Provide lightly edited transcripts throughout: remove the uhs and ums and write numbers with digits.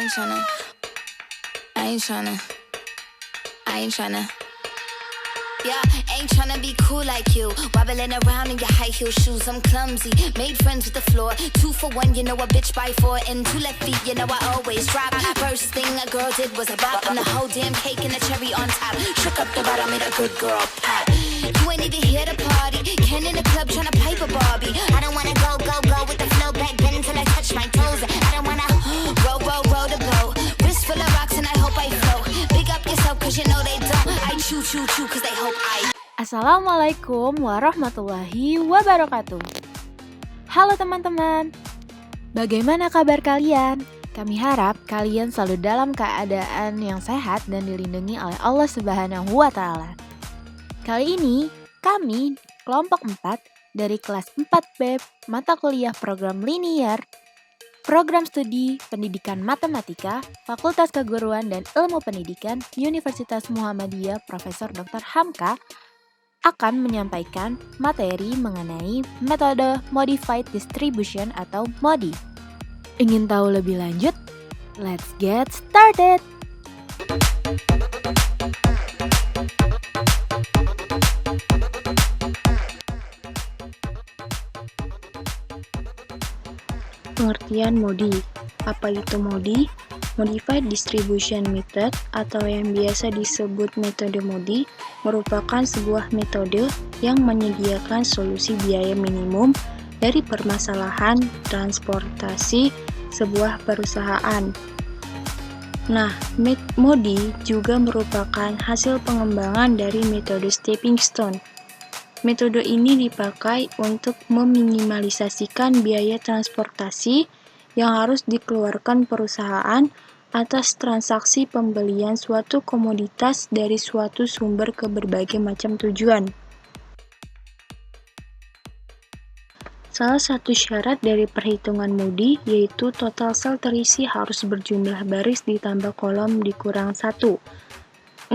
ain't tryna, I ain't tryna, I ain't tryna. Yeah, ain't tryna be cool like you. Wobbling around in your high heel shoes. I'm clumsy, made friends with the floor. 2 for 1, you know a bitch by 4. And 2 left feet, you know I always drop. First thing a girl did was a bop. And the whole damn cake and the cherry on top. Shook up the bottom, made a good girl pop. You ain't even here to party. Ken in the club tryna pipe a Barbie. I don't wanna go with the flow back then till I touch my toes. I don't wanna roll the boat. Wrist full of rocks and I hope I float. Big up yourself cause you know they don't. I chew cause they hope I. Assalamualaikum warahmatullahi wabarakatuh. Halo teman-teman, bagaimana kabar kalian? Kami harap kalian selalu dalam keadaan yang sehat dan dilindungi oleh Allah Subhanahu wa Ta'ala. Kali ini, kami kelompok 4 dari kelas 4B mata kuliah program linier, program studi pendidikan matematika, Fakultas Keguruan dan Ilmu Pendidikan, Universitas Muhammadiyah Profesor Dr. Hamka akan menyampaikan materi mengenai metode Modified Distribution atau MODI. Ingin tahu lebih lanjut? Let's get started! Pengertian MODI. Apa itu MODI? Modified Distribution Method atau yang biasa disebut metode MODI merupakan sebuah metode yang menyediakan solusi biaya minimum dari permasalahan transportasi sebuah perusahaan. Nah, MODI juga merupakan hasil pengembangan dari metode stepping stone. Metode ini dipakai untuk meminimalisasikan biaya transportasi yang harus dikeluarkan perusahaan atas transaksi pembelian suatu komoditas dari suatu sumber ke berbagai macam tujuan. Salah satu syarat dari perhitungan MODI yaitu total sel terisi harus berjumlah baris ditambah kolom dikurang 1.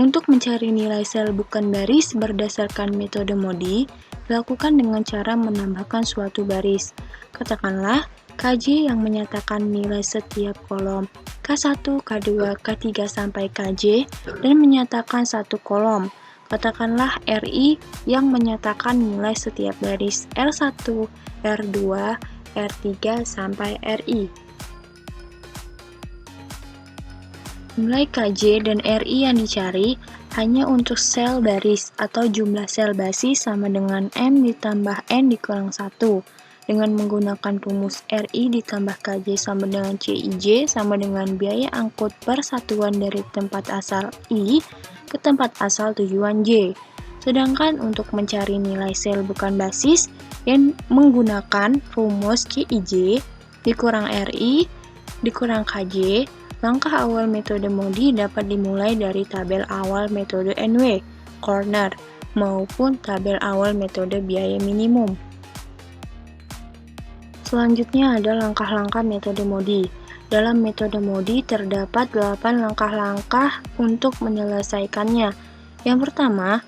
Untuk mencari nilai sel bukan baris berdasarkan metode MODI, dilakukan dengan cara menambahkan suatu baris. Katakanlah, KJ yang menyatakan nilai setiap kolom K1, K2, K3 sampai KJ dan menyatakan satu kolom. Katakanlah RI yang menyatakan nilai setiap baris R1, R2, R3 sampai RI. Nilai KJ dan RI yang dicari hanya untuk sel baris atau jumlah sel basis sama dengan M ditambah N dikurang 1. Dengan menggunakan rumus RI ditambah KJ sama dengan CIJ sama dengan biaya angkut per satuan dari tempat asal I ke tempat asal tujuan J. Sedangkan untuk mencari nilai sel bukan basis yang menggunakan rumus CIJ dikurang RI dikurang KJ, langkah awal metode MODI dapat dimulai dari tabel awal metode NW, corner, maupun tabel awal metode biaya minimum. Selanjutnya ada langkah-langkah metode MODI. Dalam metode MODI terdapat 8 langkah-langkah untuk menyelesaikannya. Yang pertama,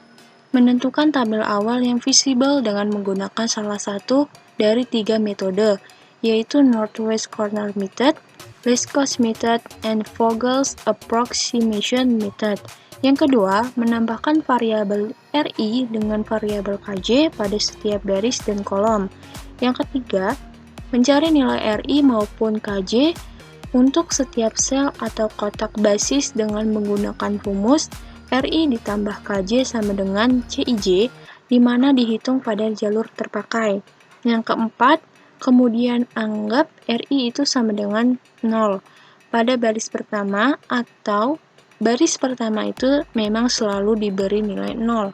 menentukan tabel awal yang visible dengan menggunakan salah satu dari 3 metode, yaitu Northwest Corner Method, Least Cost Method, and Vogel's Approximation Method. Yang kedua, menambahkan variabel RI dengan variabel KJ pada setiap baris dan kolom. Yang ketiga, mencari nilai RI maupun KJ untuk setiap sel atau kotak basis dengan menggunakan rumus RI ditambah KJ sama dengan CIJ, di mana dihitung pada jalur terpakai. Yang keempat, kemudian anggap RI itu sama dengan 0 pada baris pertama atau baris pertama itu memang selalu diberi nilai 0.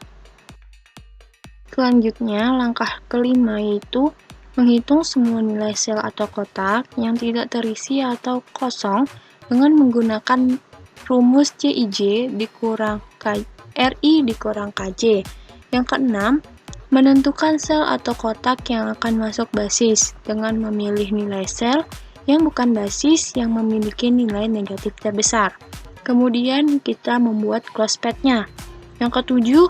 Selanjutnya, langkah kelima yaitu menghitung semua nilai sel atau kotak yang tidak terisi atau kosong dengan menggunakan rumus CIJ dikurang RI dikurang KJ. Yang keenam, menentukan sel atau kotak yang akan masuk basis dengan memilih nilai sel yang bukan basis yang memiliki nilai negatif terbesar. Kemudian kita membuat close path-nya. Yang ketujuh,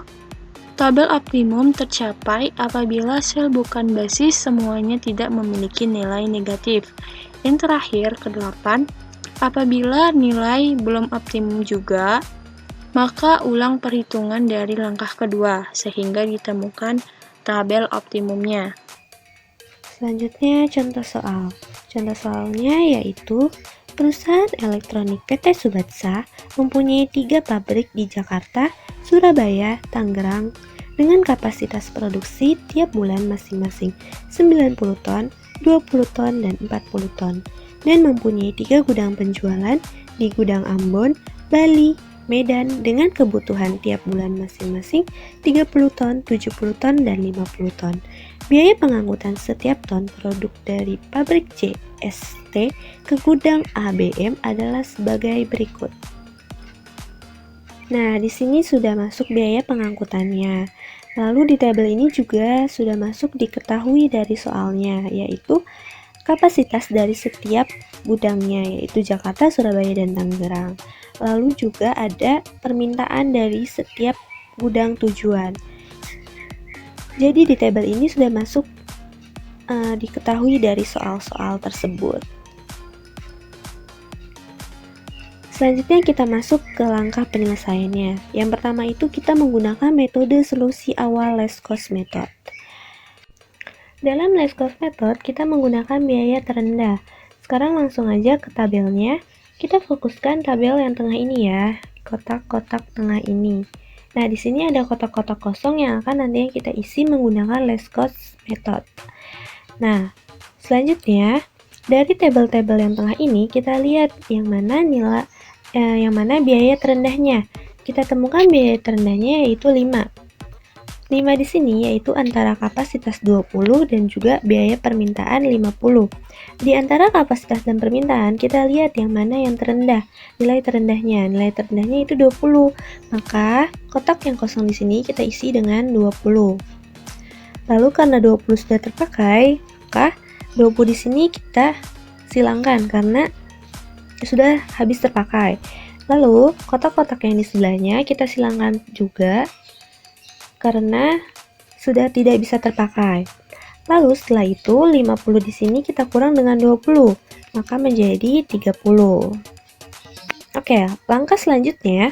tabel optimum tercapai apabila sel bukan basis semuanya tidak memiliki nilai negatif. Yang terakhir, ke-8, Apabila nilai belum optimum juga, maka ulang perhitungan dari langkah kedua sehingga ditemukan tabel optimumnya. Selanjutnya contoh soal. Contoh soalnya yaitu perusahaan elektronik PT Subatsa mempunyai 3 pabrik di Jakarta, Surabaya, Tangerang dengan kapasitas produksi tiap bulan masing-masing 90 ton, 20 ton, dan 40 ton dan mempunyai 3 gudang penjualan di Gudang Ambon, Bali, Medan dengan kebutuhan tiap bulan masing-masing 30 ton, 70 ton, dan 50 ton. Biaya pengangkutan setiap ton produk dari pabrik JST ke gudang ABM adalah sebagai berikut. Nah, di sini sudah masuk biaya pengangkutannya. Lalu di tabel ini juga sudah masuk diketahui dari soalnya, yaitu kapasitas dari setiap gudangnya, yaitu Jakarta, Surabaya, dan Tangerang. Lalu juga ada permintaan dari setiap gudang tujuan. Jadi di tabel ini sudah masuk diketahui dari soal-soal tersebut. Selanjutnya kita masuk ke langkah penyelesaiannya. Yang pertama itu kita menggunakan metode solusi awal less cost method. Dalam less cost method kita menggunakan biaya terendah. Sekarang langsung aja ke tabelnya. Kita fokuskan tabel yang tengah ini ya, kotak-kotak tengah ini. Nah, di sini ada kotak-kotak kosong yang akan nantinya kita isi menggunakan less cost method. Nah, selanjutnya dari tabel-tabel yang tengah ini kita lihat yang mana biaya terendahnya. Kita temukan biaya terendahnya yaitu 5. 5 di sini yaitu antara kapasitas 20 dan juga biaya permintaan 50. Di antara kapasitas dan permintaan kita lihat yang mana yang terendah, nilai terendahnya. Nilai terendahnya itu 20. Maka kotak yang kosong di sini kita isi dengan 20. Lalu karena 20 sudah terpakai, maka 20 di sini kita silangkan karena sudah habis terpakai. Lalu kotak-kotak yang di sebelahnya kita silangkan juga karena sudah tidak bisa terpakai. Lalu setelah itu 50 di sini kita kurang dengan 20, maka menjadi 30. Oke, langkah selanjutnya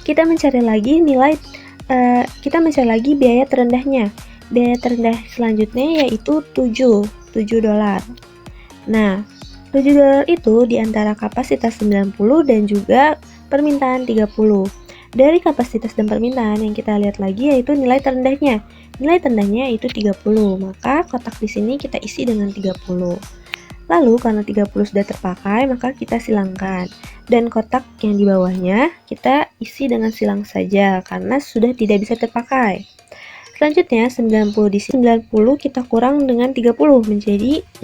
kita mencari lagi biaya terendahnya. Biaya terendah selanjutnya yaitu 7 dolar. Nah, 7 dolar itu di antara kapasitas 90 dan juga permintaan 30. Dari kapasitas dan permintaan yang kita lihat lagi yaitu nilai terendahnya. Nilai terendahnya itu 30, maka kotak di sini kita isi dengan 30. Lalu karena 30 sudah terpakai, maka kita silangkan. Dan kotak yang di bawahnya kita isi dengan silang saja karena sudah tidak bisa terpakai. Selanjutnya 90 di sini 90 kita kurang dengan 30 menjadi 60.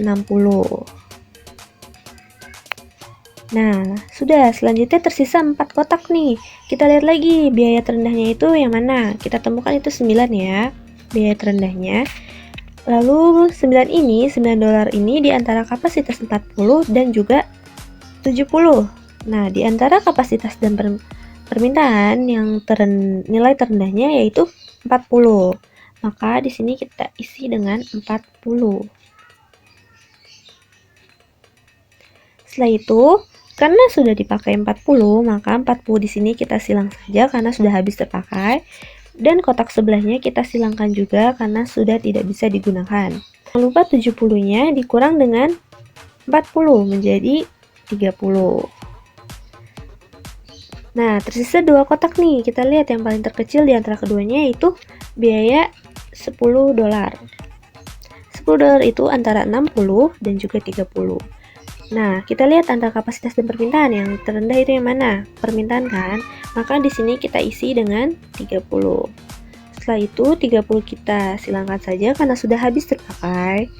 Nah, sudah, selanjutnya tersisa 4 kotak nih. Kita lihat lagi biaya terendahnya itu yang mana. Kita temukan itu 9 ya, biaya terendahnya. Lalu 9 dolar ini di antara kapasitas 40 dan juga 70. Nah, di antara kapasitas dan permintaan yang nilai terendahnya yaitu 40. Maka di sini kita isi dengan 40. Setelah itu, karena sudah dipakai 40, maka 40 di sini kita silang saja karena sudah habis terpakai. Dan kotak sebelahnya kita silangkan juga karena sudah tidak bisa digunakan. Jangan lupa 70-nya dikurang dengan 40 menjadi 30. Nah, tersisa 2 kotak nih. Kita lihat yang paling terkecil di antara keduanya yaitu biaya 10 dolar. 10 dolar itu antara 60 dan juga 30. Nah, kita lihat antara kapasitas dan permintaan yang terendah itu yang mana? Permintaan kan? Maka di sini kita isi dengan 30. Setelah itu 30 kita silangkan saja karena sudah habis terpakai.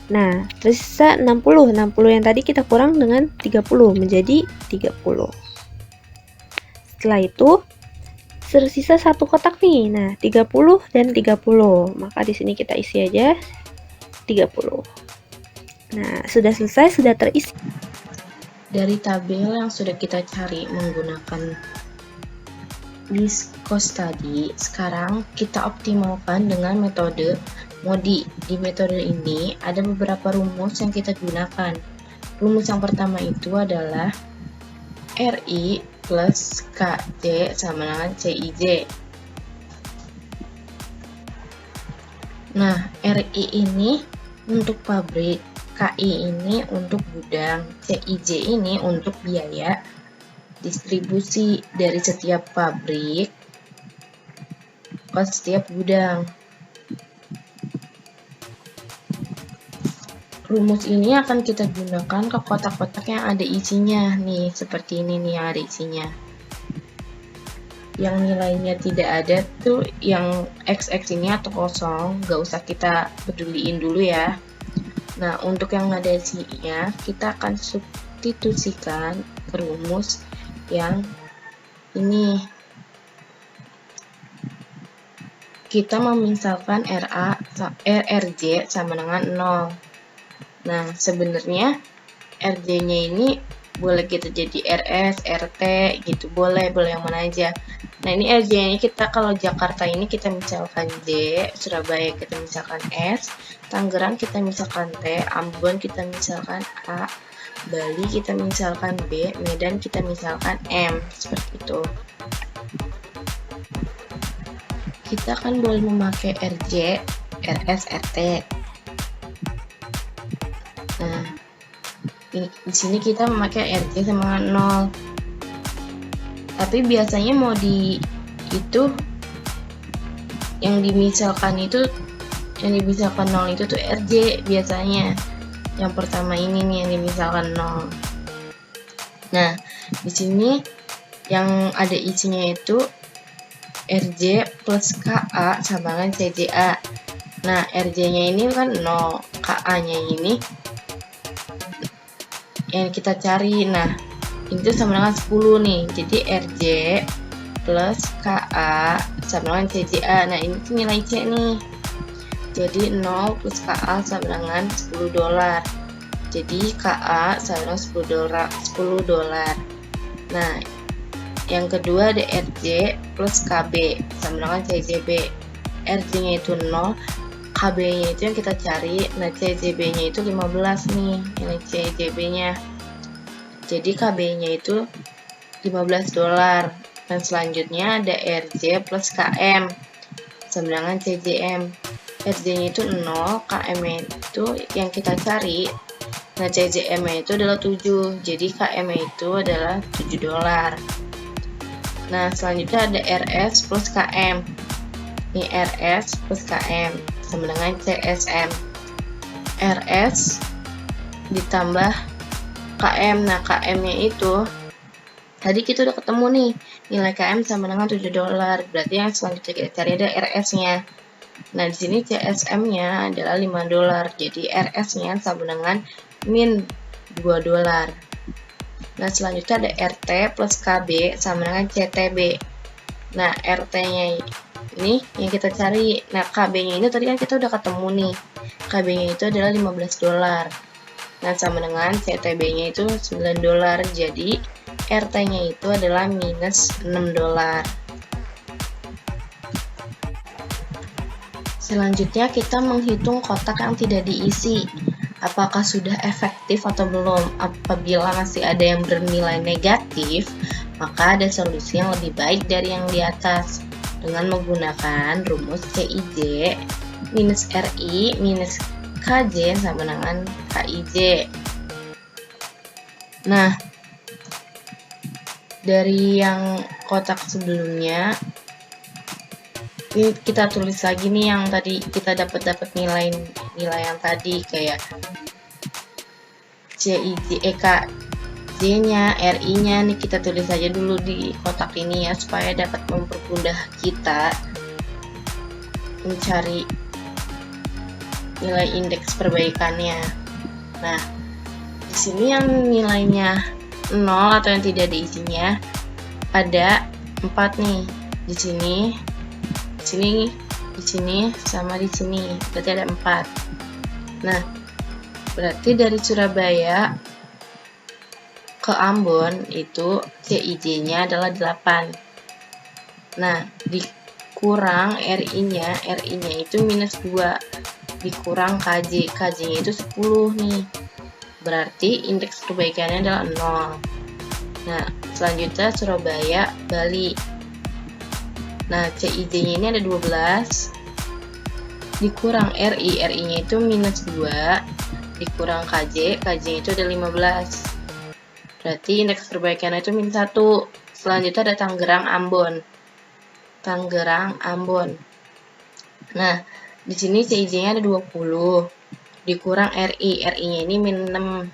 Nah, tersisa 60. 60 yang tadi kita kurang dengan 30 menjadi 30. Setelah itu tersisa 1 kotak nih. Nah, 30 dan 30. Maka di sini kita isi aja 30. Nah, sudah selesai, sudah terisi. Dari tabel yang sudah kita cari menggunakan list cost tadi, sekarang kita optimalkan dengan metode MODI. Di metode ini ada beberapa rumus yang kita gunakan. rumus yang pertama itu adalah RI plus KJ sama dengan CIJ. Nah, RI ini untuk pabrik, KI ini untuk gudang, CIJ ini untuk biaya distribusi dari setiap pabrik ke setiap gudang. Rumus ini akan kita gunakan ke kotak-kotak yang ada isinya nih, seperti ini nih yang ada isinya. Yang nilainya tidak ada tuh yang XX ini atau kosong, gak usah kita peduliin dulu ya. Nah, untuk yang ada isinya kita akan substitusikan ke rumus yang ini. Kita memisalkan RJ sama dengan 0. Nah, sebenarnya RJ-nya ini boleh kita jadi RS, RT gitu, boleh yang mana aja. Nah, ini RJ-nya kita kalau Jakarta ini kita misalkan D, Surabaya kita misalkan S, Tangerang kita misalkan T, Ambon kita misalkan A, Bali kita misalkan B, Medan kita misalkan M, seperti itu. Kita kan boleh memakai RJ, RS, RT. Nah, di sini kita memakai RJ sama 0. Tapi biasanya mau itu yang dimisalkan 0 itu tuh RJ biasanya. Yang pertama ini nih yang dimisalkan 0. Nah, di sini yang ada isinya itu RJ plus KA sama dengan CJA. Nah, RJ-nya ini kan 0, KA-nya ini yang kita cari. Nah, itu sama dengan 10 nih. Jadi RJ plus KA sama dengan CJA. Nah, ini tuh nilai C nih. Jadi 0 plus KA sama dengan $10. Jadi KA sama dengan $10. Nah, yang kedua ada RJ plus KB sama dengan CJB. RJ-nya itu 0, KB-nya itu yang kita cari. Nah, CJB-nya itu 15 nih, nilai CJB-nya. Jadi KB-nya itu $15. Dan selanjutnya ada RJ plus KM sama dengan CJM. RJ-nya itu 0, KM-nya itu yang kita cari. Nah, CJM-nya itu adalah 7. Jadi KM-nya itu adalah $7. Nah, selanjutnya ada RS plus KM. Ini RS plus KM sama dengan CSM. RS ditambah KM. Nah, KM-nya itu tadi kita udah ketemu nih, nilai KM sama dengan $7. Berarti yang selanjutnya kita cari ada RS-nya. Nah, di sini CSM-nya adalah $5. Jadi RS-nya sama dengan min $2. Nah, selanjutnya ada RT plus KB sama dengan CTB. Nah, RT-nya ini yang kita cari. Nah, KB-nya ini tadi kan kita udah ketemu nih. KB-nya itu adalah $15. Nah, sama dengan CTB-nya itu $9. Jadi, RT-nya itu adalah minus $6. Selanjutnya, kita menghitung kotak yang tidak diisi. Apakah sudah efektif atau belum? Apabila masih ada yang bernilai negatif, maka ada solusi yang lebih baik dari yang di atas dengan menggunakan rumus CIJ minus RI minus KJ sama dengan KIJ. Nah, dari yang kotak sebelumnya, ini kita tulis lagi nih yang tadi kita dapat nilai yang tadi kayak CIJ, KJ-nya, RI-nya nih kita tulis aja dulu di kotak ini ya supaya dapat mempermudah kita mencari nilai indeks perbaikannya. Nah, di sini yang nilainya 0 atau yang tidak diisinya ada 4 nih. Di sini sama di sini. Berarti ada 4. Nah, berarti dari Surabaya ke Ambon itu CIJ-nya adalah 8. Nah, dikurang RI-nya itu minus 2. Dikurang KJ-nya itu 10 nih. berarti indeks perbaikannya adalah 0. Nah, selanjutnya Surabaya, Bali. Nah, CIJ-nya ini ada 12, dikurang RI, RI-nya itu minus 2, dikurang KJ, KJ-nya itu ada 15. Berarti indeks perbaikannya itu minus 1. Selanjutnya ada Tangerang, Ambon. Tangerang, Ambon. Nah, di sini CIJ-nya ada 20, dikurang RI, RI-nya ini min 6.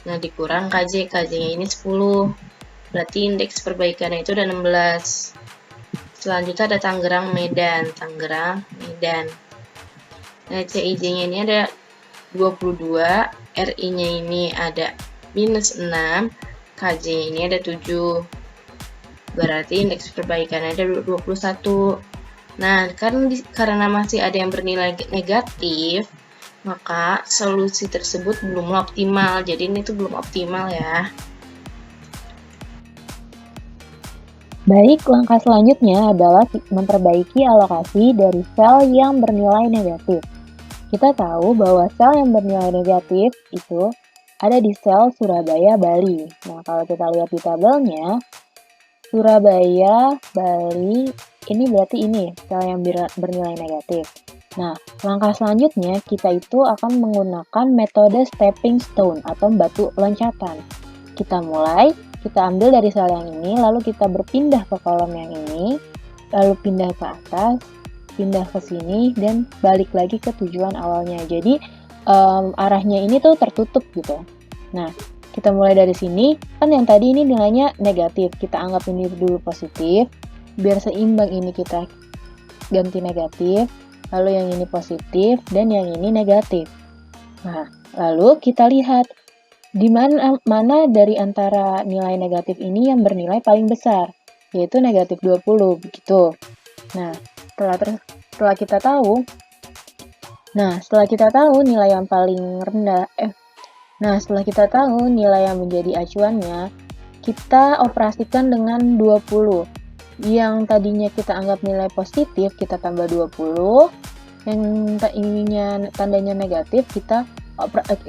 Nah, dikurang KJ, KJ-nya ini 10. Berarti indeks perbaikannya itu ada 16. Selanjutnya ada Tangerang, Medan. Tangerang, Medan. Nah, CIJ-nya ini ada 22, RI-nya ini ada minus 6, KJ-nya ini ada 7. Berarti indeks perbaikannya ada 21. Nah, karena masih ada yang bernilai negatif, maka solusi tersebut belum optimal. Jadi ini tuh belum optimal ya. Baik, langkah selanjutnya adalah memperbaiki alokasi dari sel yang bernilai negatif. Kita tahu bahwa sel yang bernilai negatif itu ada di sel Surabaya, Bali. Nah, kalau kita lihat di tabelnya, Surabaya, Bali, ini berarti ini sel yang bernilai negatif. Nah, langkah selanjutnya kita itu akan menggunakan metode stepping stone atau batu loncatan. Kita ambil dari sel yang ini, lalu kita berpindah ke kolom yang ini, lalu pindah ke atas, pindah ke sini, dan balik lagi ke tujuan awalnya. Jadi, arahnya ini tuh tertutup gitu. Nah, kita mulai dari sini, kan yang tadi ini nilainya negatif, kita anggap ini dulu positif, biar seimbang ini kita ganti negatif, lalu yang ini positif, dan yang ini negatif. Nah, lalu kita lihat, di mana dari antara nilai negatif ini yang bernilai paling besar, yaitu negatif 20, begitu. Nah, setelah kita tahu nilai yang paling rendah, setelah kita tahu nilai yang menjadi acuannya, kita operasikan dengan 20. Yang tadinya kita anggap nilai positif, kita tambah 20. Yang tandanya negatif, kita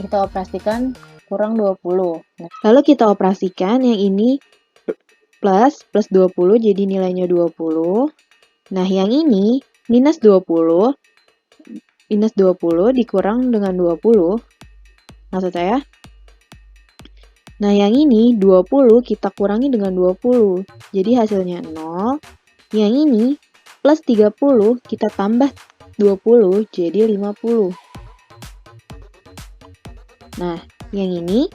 operasikan kurang 20. Nah, lalu kita operasikan yang ini plus 20 jadi nilainya 20. Nah, yang ini minus 20 dikurang dengan 20. Maksud saya? Nah, yang ini 20 kita kurangi dengan 20. Jadi hasilnya 0. Yang ini plus 30 kita tambah 20 jadi 50. Nah, yang ini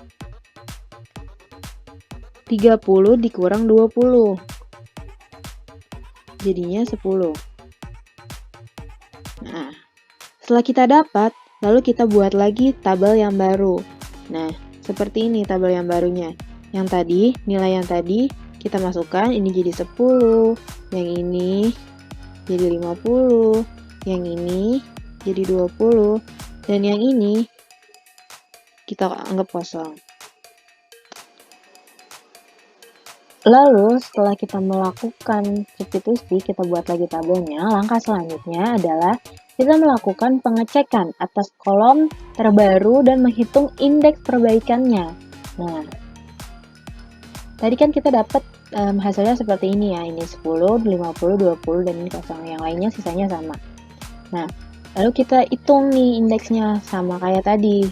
30 dikurang 20. Jadinya 10. Nah, setelah kita dapat, lalu kita buat lagi tabel yang baru. Nah, seperti ini tabel yang barunya. Yang tadi, nilai yang tadi kita masukkan, ini jadi 10, yang ini jadi 50, yang ini jadi 20, dan yang ini kita anggap kosong. Lalu setelah kita melakukan substitusi, kita buat lagi tabelnya. Langkah selanjutnya adalah kita melakukan pengecekan atas kolom terbaru dan menghitung indeks perbaikannya. Nah, tadi kan kita dapat hasilnya seperti ini ya. Ini 10, 50, 20, dan ini kosong. Yang lainnya sisanya sama. Nah, lalu kita hitung nih indeksnya sama kayak tadi.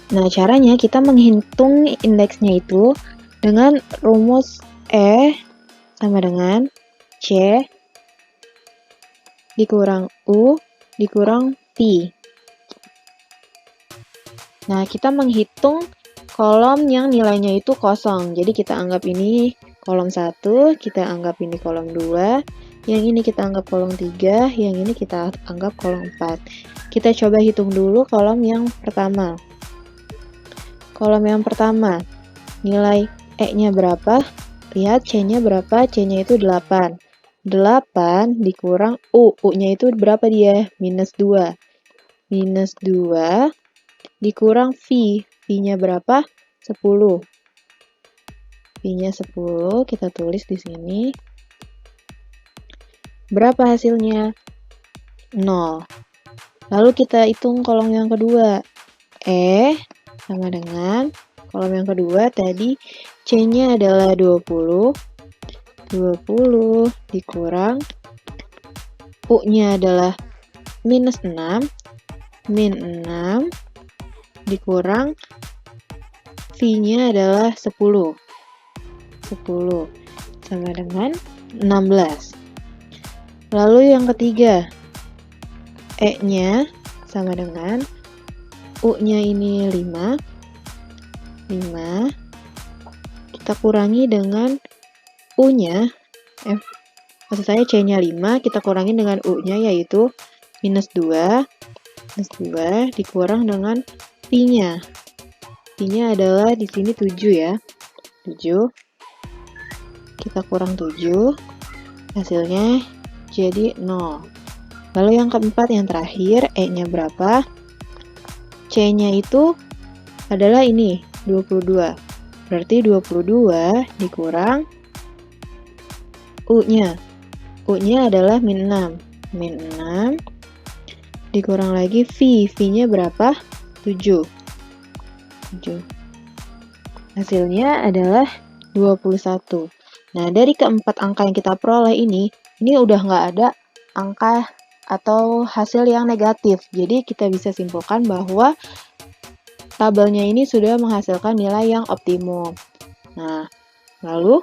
Nah, caranya kita menghitung indeksnya itu dengan rumus E sama dengan C dikurang U dikurang P. Nah, kita menghitung kolom yang nilainya itu kosong. Jadi kita anggap ini kolom 1, kita anggap ini kolom 2, yang ini kita anggap kolom 3, yang ini kita anggap kolom 4. Kita coba hitung dulu kolom yang pertama. Kolom yang pertama, nilai E-nya berapa? Lihat C-nya berapa? C-nya itu 8. 8 dikurang U. U-nya itu berapa dia? Minus 2. Minus 2 dikurang V. V-nya berapa? 10. V-nya 10, kita tulis di sini. Berapa hasilnya? 0. Lalu kita hitung kolom yang kedua. Sama dengan kolom yang kedua tadi C-nya adalah 20. 20 dikurang U-nya adalah minus 6. Min 6 dikurang V-nya adalah 10. 10 sama dengan 16. Lalu yang ketiga, E-nya sama dengan U-nya ini 5. 5 kita kurangi dengan U-nya, maksud saya C-nya 5, kita kurangi dengan U-nya yaitu minus 2. Minus 2 dikurang dengan V-nya. V-nya adalah di sini 7 ya. 7. Kita kurang 7. Hasilnya jadi 0. Lalu yang keempat, yang terakhir, E-nya berapa? C-nya itu adalah ini, 22. Berarti 22 dikurang U-nya. U-nya adalah min 6. Min 6 dikurang lagi V. V-nya berapa? 7. 7. Hasilnya adalah 21. Nah, dari keempat angka yang kita peroleh ini udah nggak ada angka atau hasil yang negatif. Jadi kita bisa simpulkan bahwa tabelnya ini sudah menghasilkan nilai yang optimum. Nah, lalu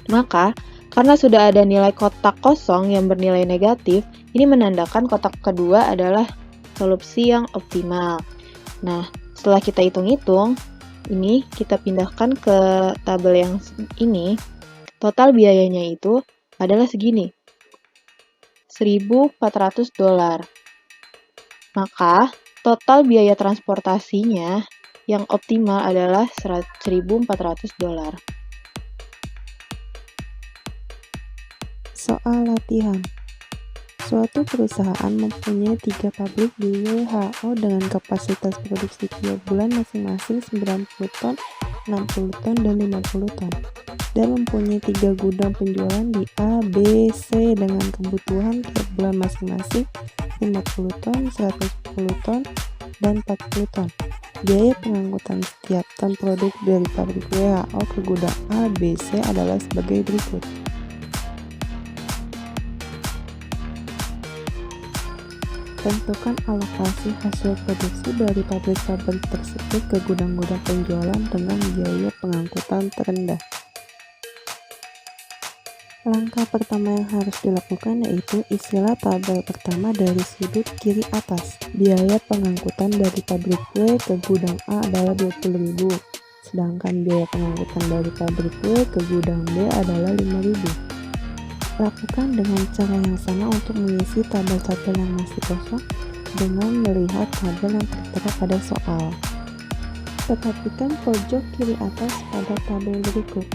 maka karena sudah ada nilai kotak kosong yang bernilai negatif, ini menandakan kotak kedua adalah solusi yang optimal. Nah, setelah kita hitung-hitung, ini kita pindahkan ke tabel yang ini, total biayanya itu adalah segini, $1.400. Maka, total biaya transportasinya yang optimal adalah $1.400. Soal latihan. Suatu perusahaan mempunyai 3 pabrik di WHO dengan kapasitas produksi tiap bulan masing-masing 90 ton, 60 ton, dan 50 ton. Dan mempunyai 3 gudang penjualan di A, B, C dengan kebutuhan tiap bulan masing-masing 50 ton, 110 ton, dan 40 ton. Biaya pengangkutan setiap ton produk dari pabrik WHO ke gudang A, B, C adalah sebagai berikut. Tentukan alokasi hasil produksi dari pabrik-pabrik tersebut ke gudang-gudang penjualan dengan biaya pengangkutan terendah. Langkah pertama yang harus dilakukan yaitu isilah tabel pertama dari sudut kiri atas. Biaya pengangkutan dari pabrik W ke gudang A adalah 20.000, sedangkan biaya pengangkutan dari pabrik W ke gudang B adalah 5.000. Lakukan dengan cara yang sama untuk mengisi tabel-tabel yang masih kosong dengan melihat tabel yang tertera pada soal. Perhatikan pojok kiri atas pada tabel berikut.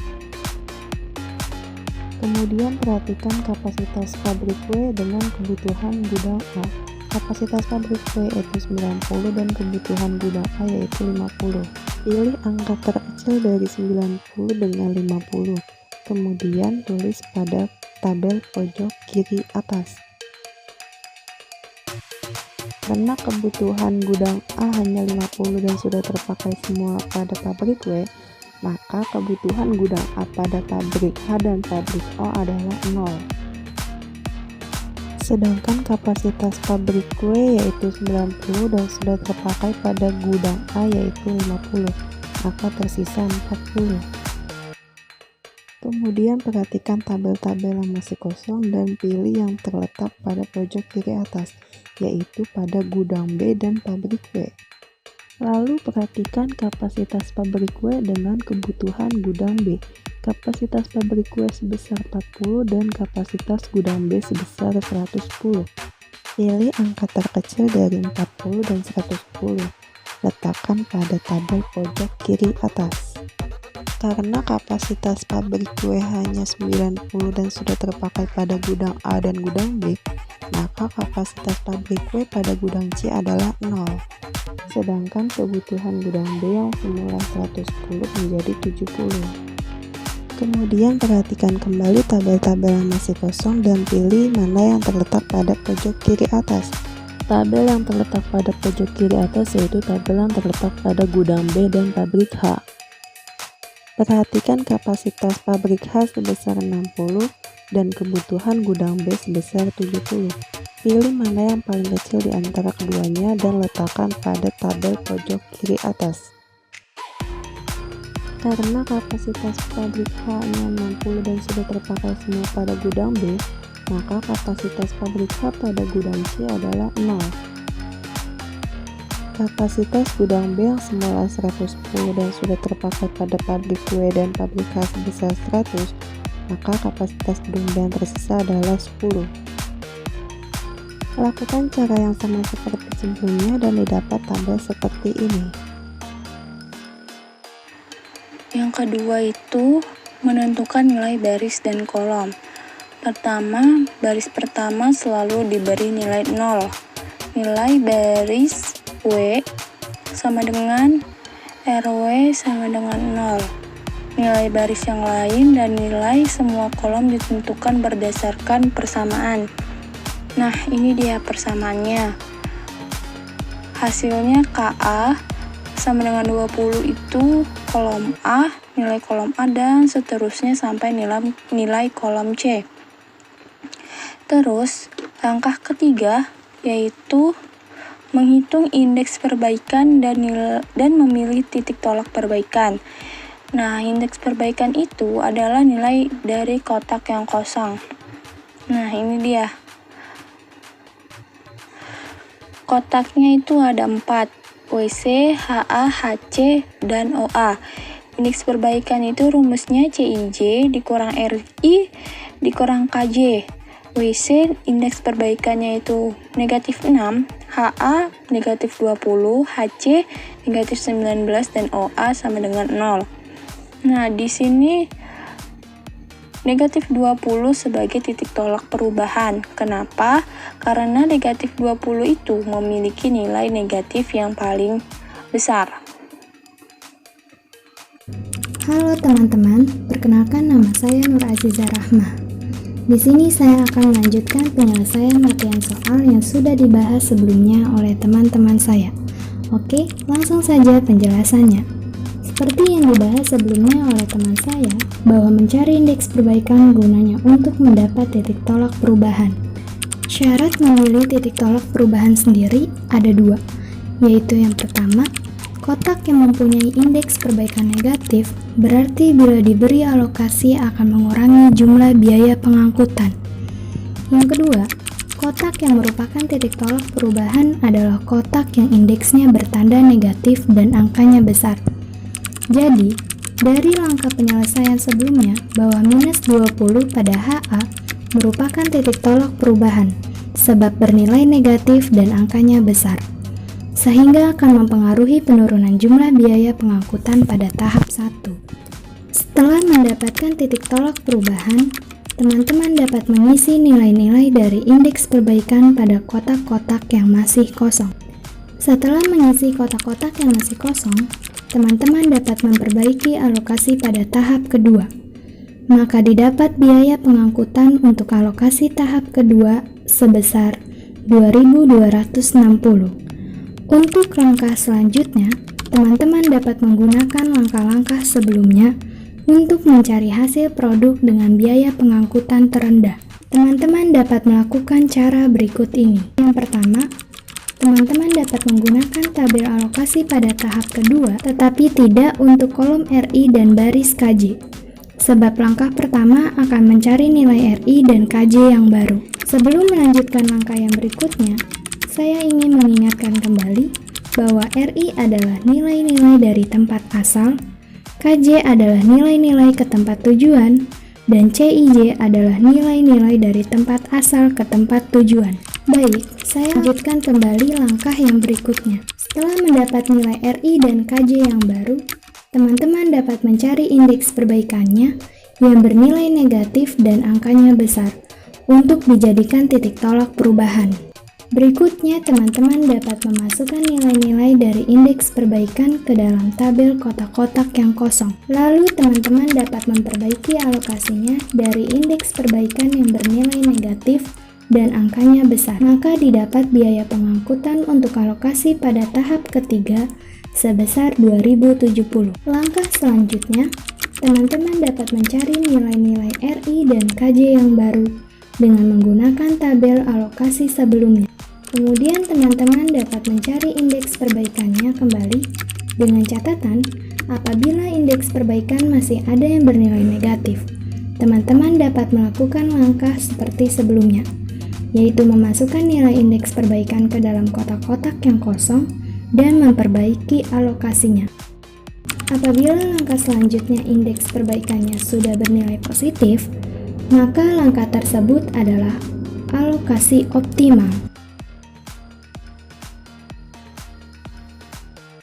Kemudian perhatikan kapasitas pabrik W dengan kebutuhan gudang A. Kapasitas pabrik W yaitu 90 dan kebutuhan gudang A yaitu 50. Pilih angka terkecil dari 90 dengan 50. Kemudian tulis pada tabel pojok kiri atas. Karena kebutuhan gudang A hanya 50 dan sudah terpakai semua pada pabrik W, maka kebutuhan gudang A pada pabrik H dan pabrik O adalah 0. Sedangkan kapasitas pabrik W yaitu 90 dan sudah terpakai pada gudang A yaitu 50, maka tersisa 40. Kemudian perhatikan tabel-tabel yang masih kosong dan pilih yang terletak pada pojok kiri atas, yaitu pada gudang B dan pabrik W. Lalu perhatikan kapasitas pabrik W dengan kebutuhan gudang B. Kapasitas pabrik W sebesar 40 dan kapasitas gudang B sebesar 110. Pilih angka terkecil dari 40 dan 110. Letakkan pada tabel pojok kiri atas. Karena kapasitas pabrik W hanya 90 dan sudah terpakai pada gudang A dan gudang B, maka kapasitas pabrik W pada gudang C adalah 0. Sedangkan kebutuhan gudang B yang semula 110 menjadi 70. Kemudian perhatikan kembali tabel-tabel yang masih kosong dan pilih mana yang terletak pada pojok kiri atas. Tabel yang terletak pada pojok kiri atas yaitu tabel yang terletak pada gudang B dan pabrik H. Perhatikan kapasitas pabrik H sebesar 60 dan kebutuhan gudang B sebesar 70. Pilih mana yang paling kecil di antara keduanya dan letakkan pada tabel pojok kiri atas. Karena kapasitas pabrik H-nya 60 dan sudah terpakai semua pada gudang B, maka kapasitas pabrik H pada gudang C adalah 0. Kapasitas gudang B yang semula 110 dan sudah terpakai pada pabrik W dan pabrik H sebesar 100, maka kapasitas gudang B yang tersisa adalah 10. Lakukan cara yang sama seperti sebelumnya dan didapat tabel seperti ini. Yang kedua itu menentukan nilai baris dan kolom. Pertama, baris pertama selalu diberi nilai 0. Nilai baris W sama dengan RW sama dengan 0. Nilai baris yang lain dan nilai semua kolom ditentukan berdasarkan persamaan. Nah, ini dia persamaannya. Hasilnya KA sama dengan 20 itu kolom A, nilai kolom A, dan seterusnya sampai nilai kolom C. Terus, langkah ketiga yaitu menghitung indeks perbaikan dan memilih titik tolak perbaikan. Nah, indeks perbaikan itu adalah nilai dari kotak yang kosong. Nah, ini dia. Kotaknya itu ada 4. WC, HA, HC, dan OA. Indeks perbaikan itu rumusnya CIJ dikurang RI dikurang KJ. WC indeks perbaikannya itu negatif 6, HA negatif 20, HC negatif 19, dan OA sama dengan 0. Nah, di sini negatif 20 sebagai titik tolak perubahan. Kenapa? Karena negatif 20 itu memiliki nilai negatif yang paling besar. Halo teman-teman, perkenalkan nama saya Nur Azizah Rahmah. Di sini saya akan melanjutkan penyelesaian latihan soal yang sudah dibahas sebelumnya oleh teman-teman saya. Oke, langsung saja penjelasannya. Seperti yang dibahas sebelumnya oleh teman saya, bahwa mencari indeks perbaikan gunanya untuk mendapat titik tolak perubahan. Syarat memilih titik tolak perubahan sendiri ada 2, yaitu yang pertama, kotak yang mempunyai indeks perbaikan negatif berarti bila diberi alokasi akan mengurangi jumlah biaya pengangkutan. Yang kedua, kotak yang merupakan titik tolak perubahan adalah kotak yang indeksnya bertanda negatif dan angkanya besar. Jadi, dari langkah penyelesaian sebelumnya bahwa minus 20 pada HA merupakan titik tolak perubahan sebab bernilai negatif dan angkanya besar, sehingga akan mempengaruhi penurunan jumlah biaya pengangkutan pada tahap 1. Setelah mendapatkan titik tolak perubahan, teman-teman dapat mengisi nilai-nilai dari indeks perbaikan pada kotak-kotak yang masih kosong. Setelah mengisi kotak-kotak yang masih kosong, teman-teman dapat memperbaiki alokasi pada tahap kedua. Maka didapat biaya pengangkutan untuk alokasi tahap kedua sebesar 2.260. Untuk langkah selanjutnya, teman-teman dapat menggunakan langkah-langkah sebelumnya untuk mencari hasil produk dengan biaya pengangkutan terendah. Teman-teman dapat melakukan cara berikut ini. Yang pertama, teman-teman dapat menggunakan tabel alokasi pada tahap kedua, tetapi tidak untuk kolom RI dan baris KJ. Sebab langkah pertama akan mencari nilai RI dan KJ yang baru. Sebelum melanjutkan langkah yang berikutnya, saya ingin mengingatkan kembali bahwa RI adalah nilai-nilai dari tempat asal, KJ adalah nilai-nilai ke tempat tujuan, dan CIJ adalah nilai-nilai dari tempat asal ke tempat tujuan. Baik, saya lanjutkan kembali langkah yang berikutnya. Setelah mendapat nilai RI dan KJ yang baru, teman-teman dapat mencari indeks perbaikannya yang bernilai negatif dan angkanya besar untuk dijadikan titik tolak perubahan. Berikutnya, teman-teman dapat memasukkan nilai-nilai dari indeks perbaikan ke dalam tabel kotak-kotak yang kosong. Lalu, teman-teman dapat memperbaiki alokasinya dari indeks perbaikan yang bernilai negatif dan angkanya besar. Maka didapat biaya pengangkutan untuk alokasi pada tahap ketiga sebesar 2070. Langkah selanjutnya, teman-teman dapat mencari nilai-nilai RI dan KJ yang baru dengan menggunakan tabel alokasi sebelumnya. Kemudian teman-teman dapat mencari indeks perbaikannya kembali dengan catatan apabila indeks perbaikan masih ada yang bernilai negatif. Teman-teman dapat melakukan langkah seperti sebelumnya, yaitu memasukkan nilai indeks perbaikan ke dalam kotak-kotak yang kosong dan memperbaiki alokasinya. Apabila langkah selanjutnya indeks perbaikannya sudah bernilai positif, maka langkah tersebut adalah alokasi optimal.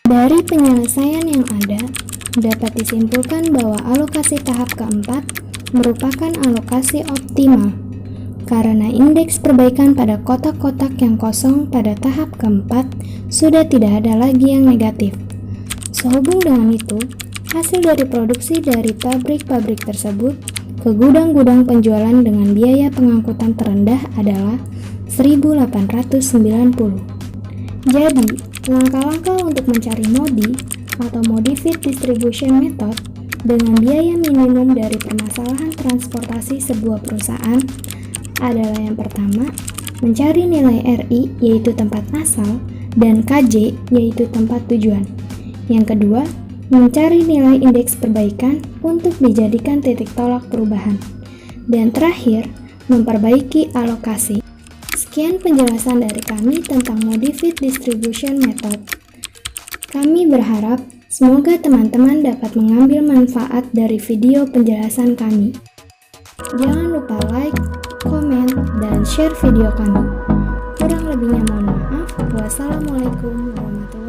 Dari penyelesaian yang ada, dapat disimpulkan bahwa alokasi tahap keempat merupakan alokasi optimal, karena indeks perbaikan pada kotak-kotak yang kosong pada tahap keempat sudah tidak ada lagi yang negatif. Sehubung dengan itu, hasil dari produksi dari pabrik-pabrik tersebut ke gudang-gudang penjualan dengan biaya pengangkutan terendah adalah 1.890. Jadi, langkah-langkah untuk mencari MODI atau Modified Distribution Method dengan biaya minimum dari permasalahan transportasi sebuah perusahaan adalah yang pertama, mencari nilai RI yaitu tempat asal dan KJ yaitu tempat tujuan. Yang kedua, mencari nilai indeks perbaikan untuk dijadikan titik tolak perubahan. Dan terakhir, memperbaiki alokasi. Sekian penjelasan dari kami tentang Modified Distribution Method. Kami berharap semoga teman-teman dapat mengambil manfaat dari video penjelasan kami. Jangan lupa like, komen, dan share video kami. Kurang lebihnya mohon maaf. Wassalamualaikum warahmatullahi wabarakatuh.